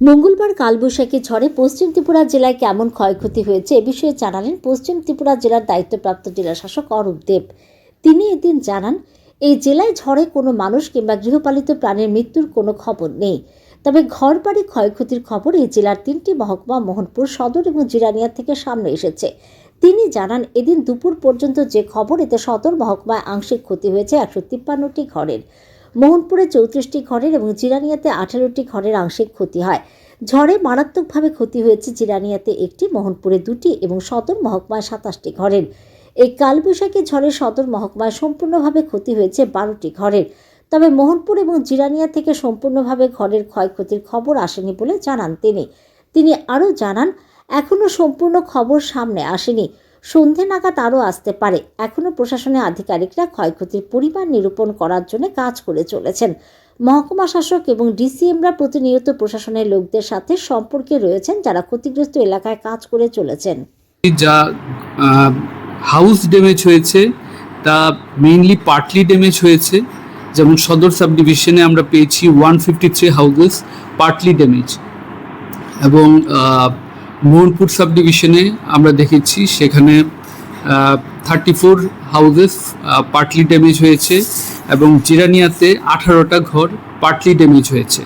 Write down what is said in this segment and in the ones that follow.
মঙ্গলবার কালবৈশাখী ঝড়ে পশ্চিম ত্রিপুরা জেলায় কেমন ক্ষয়ক্ষতি হয়েছে এ বিষয়ে জানালেন পশ্চিম ত্রিপুরা জেলার দায়িত্বপ্রাপ্ত জেলাশাসক অরূপ দেব। তিনি এদিন জানান, এই জেলায় ঝড়ে কোনো মানুষ কিংবা গৃহপালিত প্রাণীর মৃত্যুর কোনো খবর নেই। তবে ঘরবাড়ি ক্ষয়ক্ষতির খবর এই জেলার 3টি মহকুমা মোহনপুর সদর এবং জিরানিয়া থেকে সামনে এসেছে। তিনি জানান, এদিন দুপুর পর্যন্ত যে খবর, এতে সদর মহকুমায় আংশিক ক্ষতি হয়েছে 153টি ঘরের, মোহনপুরে 34টি ঘরের এবং জিরানিয়াতে 18টি ঘরের আংশিক ক্ষতি হয়। ঝড়ে মারাত্মকভাবে ক্ষতি হয়েছে জিরানিয়াতে 1টি, মোহনপুরে 2টি এবং সদর মহকুমায় 27টি ঘরের। এই কালবৈশাখী ঝড়ে সদর মহকুমায় সম্পূর্ণভাবে ক্ষতি হয়েছে 12টি ঘরের। তবে মোহনপুর এবং জিরানিয়া থেকে সম্পূর্ণভাবে ঘরের ক্ষয়ক্ষতির খবর আসেনি বলে জানান তিনি আরও জানান, এখনও সম্পূর্ণ খবর সামনে আসেনি, সন্ধে নাগাদ আরও আসতে পারে। এখনও প্রশাসনের আধিকারিকরা ক্ষয়ক্ষতির পরিমাণ নিরূপণ করার জন্য কাজ করে চলেছেন। মহকুমা শাসক এবং ডিসিএমরা প্রতিনিয়ত প্রশাসনের লোকদের সাথে সম্পর্কে রয়েছেন, যারা ক্ষতিগ্রস্ত এলাকায় কাজ করে চলেছেন। যা হাউস ড্যামেজ হয়েছে তা মেইনলি পার্টলি ড্যামেজ হয়েছে। যেমন সদর সাব ডিভিশনে আমরা পেয়েছি 153 হাউসেস পার্টলি ড্যামেজ, এবং মোহনপুর সাব ডিভিশনে আমরা দেখেছি সেখানে 34 হাউসেস পার্টলি ড্যামেজ হয়েছে, এবং জিরানিয়াতে 18টা ঘর পার্টলি ড্যামেজ হয়েছে।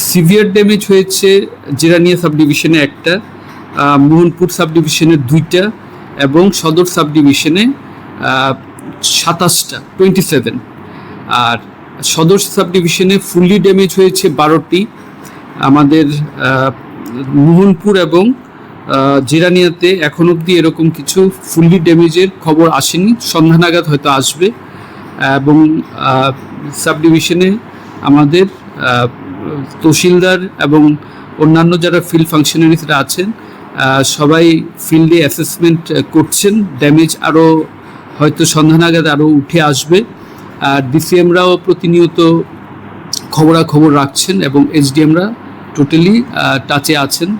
সিভিয়ার ড্যামেজ হয়েছে জিরানিয়া সাব ডিভিশনে 1টা, মোহনপুর সাব ডিভিশনে 2টা এবং সদর সাব ডিভিশনে 27 আর সদর সাব ডিভিশনে ফুললি ড্যামেজ হয়েছে 12টি। আমাদের মোহনপুর এবং জিরানিয়াতে এখন অবধি এরকম কিছু ফুললি ড্যামেজের খবর আসেনি, সন্ধ্যা নাগাদ হয়তো আসবে। এবং সাব ডিভিশনে আমাদের তহসিলদার এবং অন্যান্য যারা ফিল্ড ফাংশনারিজরা আছেন সবাই ফিল্ডে অ্যাসেসমেন্ট করছেন। ড্যামেজ আরও হয়তো সন্ধ্যা নাগাদ আরও উঠে আসবে। আর ডিসিএমরাও প্রতিনিয়ত খবরাখবর রাখছেন এবং এসডিএমরা টোটালি টাচে আছেন।